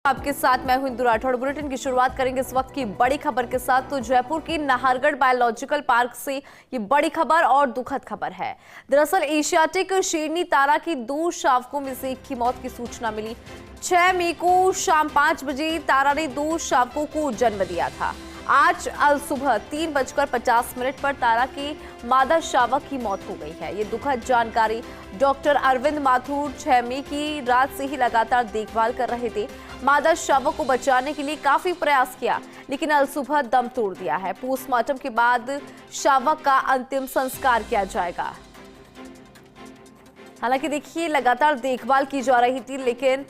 आपके साथ मैं हूं इंदु राठौड़। बुलेटिन की शुरुआत करेंगे इस वक्त की बड़ी खबर के साथ। तो जयपुर की नाहरगढ़ बायोलॉजिकल पार्क से ये बड़ी खबर और दुखद खबर है। दरअसल एशियाटिक शेरनी तारा की 2 शावकों में से एक की मौत की सूचना मिली। 6 मई को शाम 5 बजे तारा ने 2 शावकों को जन्म दिया था। आज अल सुबह 3:50 पर तारा की मादा शावक की मौत हो गई है। ये दुखद जानकारी डॉक्टर अरविंद माथुर 6 मई की रात से ही लगातार देखभाल कर रहे थे। मादा शावक को बचाने के लिए काफी प्रयास किया, लेकिन अल सुबह दम तोड़ दिया है। पोस्टमार्टम के बाद शावक का अंतिम संस्कार किया जाएगा। हालांकि देखिए लगातार देखभाल की जा रही थी, लेकिन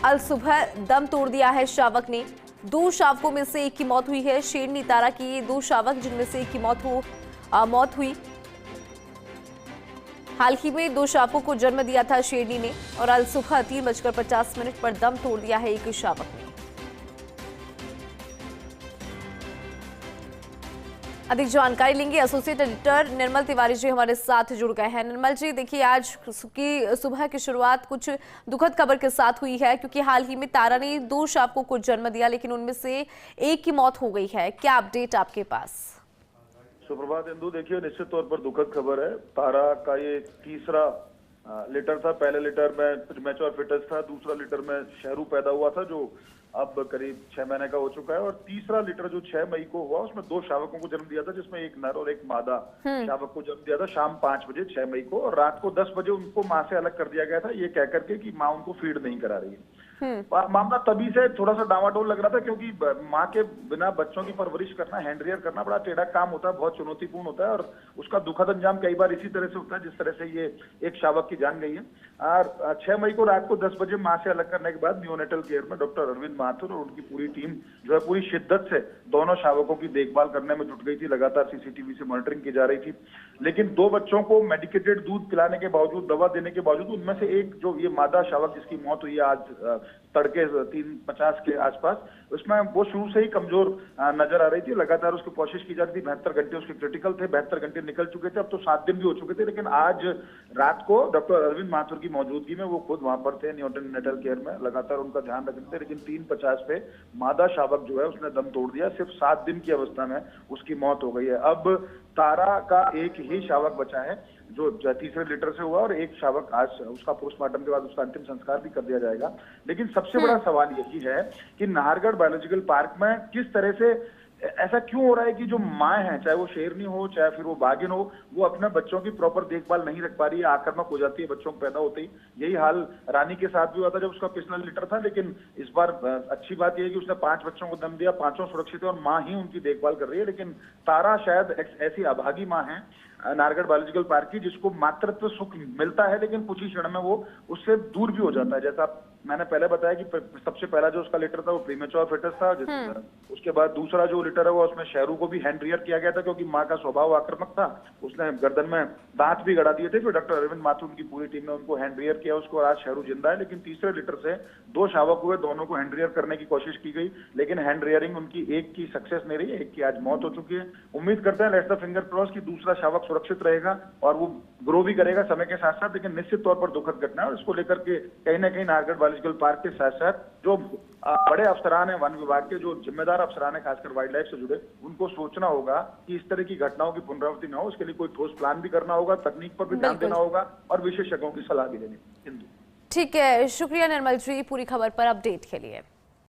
अल सुबह दम तोड़ दिया है शावक ने। 2 शावकों में से एक की मौत हुई है। शेरनी तारा की 2 शावक, जिनमें से एक की मौत हुई। हाल ही में 2 शावकों को जन्म दिया था शेरनी ने, और अल सुबह 3:50 पर दम तोड़ दिया है एक शावक ने। अधिक जानकारी लेंगे। एसोसिएट एडिटर निर्मल तिवारी जी हमारे साथ जुड़ गए हैं। निर्मल जी, देखिए आज की सुबह की शुरुआत कुछ दुखद खबर के साथ हुई है, क्योंकि हाल ही में तारा ने 2 शावकों को जन्म दिया, लेकिन उनमें से एक की मौत हो गई है। क्या अपडेट आपके पास? सुप्रभात इंदु। देखिए, निश्चित तौर पर दुखद खबर है। तारा का ये तीसरा लिटर था। पहले लिटर में मैच्योर फिटस था, दूसरा लिटर में शहरू पैदा हुआ था, जो अब करीब 6 महीने का हो चुका है, और तीसरा लिटर जो 6 मई को हुआ, उसमें 2 शावकों को जन्म दिया था, जिसमें एक नर और एक मादा शावक को जन्म दिया था शाम 5 बजे 6 मई को, और रात को 10 बजे उनको माँ से अलग कर दिया गया था, ये कहकर के कि माँ उनको फीड नहीं करा रही है। मामला तभी से थोड़ा सा डामाडोल लग रहा था, क्योंकि माँ के बिना बच्चों की परवरिश करना, हैंड रियर करना बड़ा टेढ़ा काम होता है, बहुत चुनौतीपूर्ण होता है, और उसका दुखद अंजाम कई बार इसी तरह से होता है जिस तरह से ये एक शावक की जान गई है। और 6 मई को रात को 10 बजे माँ से अलग करने के बाद नियोनेटल केयर में डॉक्टर अरविंद माथुर और उनकी पूरी टीम जो है पूरी शिद्दत से दोनों शावकों की देखभाल करने में जुट गई थी। लगातार सीसीटीवी से मॉनिटरिंग की जा रही थी, लेकिन 2 बच्चों को मेडिकेटेड दूध पिलाने के बावजूद, दवा देने के बावजूद, उनमें से एक जो ये मादा शावक जिसकी मौत हुई है आज तड़के 3:50 के आसपास, उसमें वो शुरू से ही कमजोर नजर आ रही थी। लगातार उसकी कोशिश की जा रही थी। 72 घंटे उसके क्रिटिकल थे, 72 घंटे निकल चुके थे, अब तो 7 दिन भी हो चुके थे, लेकिन आज रात को डॉक्टर अरविंद माथुर की मौजूदगी में वो खुद वहां पर थे नियोनेटल केयर में, लगातार उनका ध्यान रख रहे थे, लेकिन 3:50 पे मादा शावक जो है उसने दम तोड़ दिया। सिर्फ 7 दिन की अवस्था में उसकी मौत हो गई है। अब तारा का एक ही शावक बचा है जो तीसरे लिटर से हुआ, और एक शावक आज उसका पोस्टमार्टम के बाद उसका अंतिम संस्कार भी कर दिया जाएगा। लेकिन सबसे बड़ा सवाल यही है कि नाहरगढ़ बायोलॉजिकल पार्क में किस तरह से ऐसा क्यों हो रहा है कि जो माँ है, चाहे वो शेरनी हो चाहे फिर वो बाघिन हो, वो अपने बच्चों की प्रॉपर देखभाल नहीं रख पा रही है, आक्रामक हो जाती है बच्चों को पैदा होते ही। यही हाल रानी के साथ भी हुआ था जब उसका पिछला लिटर था, लेकिन इस बार अच्छी बात यह है कि उसने 5 बच्चों को दम दिया, 5 सुरक्षित है और माँ ही उनकी देखभाल कर रही है। लेकिन तारा शायद ऐसी अभागी माँ है नाहरगढ़ बायोलॉजिकल पार्क की, जिसको मातृत्व सुख मिलता है, लेकिन कुछ ही क्षण में वो उससे दूर भी हो जाता है। जैसा मैंने पहले बताया कि सबसे पहला जो उसका लिटर था वो प्रीमेच्योर फिटस था, उसके बाद दूसरा जो लिटर है वो उसमें शहरू को भी हैंड रियर किया गया था, क्योंकि माँ का स्वभाव आक्रामक था, उसने गर्दन में दांत भी गड़ा दिए थे। फिर डॉक्टर अरविंद माथुर की पूरी टीम ने उनको हैंड रियर किया उसको, और आज शहरू जिंदा है। लेकिन तीसरे लिटर से 2 शावक हुए, दोनों को हैंड रियर करने की कोशिश की गई, लेकिन हैंड रियरिंग उनकी एक की सक्सेस नहीं रही, एक की आज मौत हो चुकी है। उम्मीद करते हैं, लेट्स द फिंगर क्रॉस, की दूसरा शावक सुरक्षित रहेगा और वो ग्रो भी करेगा समय के साथ साथ। लेकिन निश्चित तौर पर दुखद घटना है, और इसको लेकर के कहीं ना कहीं नाहरगढ़ बायोलॉजिकल पार्क के साथ साथ जो बड़े अफसरान है, वन विभाग के जो जिम्मेदार अफसरान है, खासकर वाइल्ड लाइफ से जुड़े, उनको सोचना होगा कि इस तरह की घटनाओं की पुनरावृत्ति न हो। उसके लिए कोई ठोस प्लान भी करना होगा, तकनीक पर भी ध्यान देना होगा, और विशेषज्ञों की सलाह भी लेनी। ठीक है, शुक्रिया निर्मल जी पूरी खबर पर अपडेट के लिए।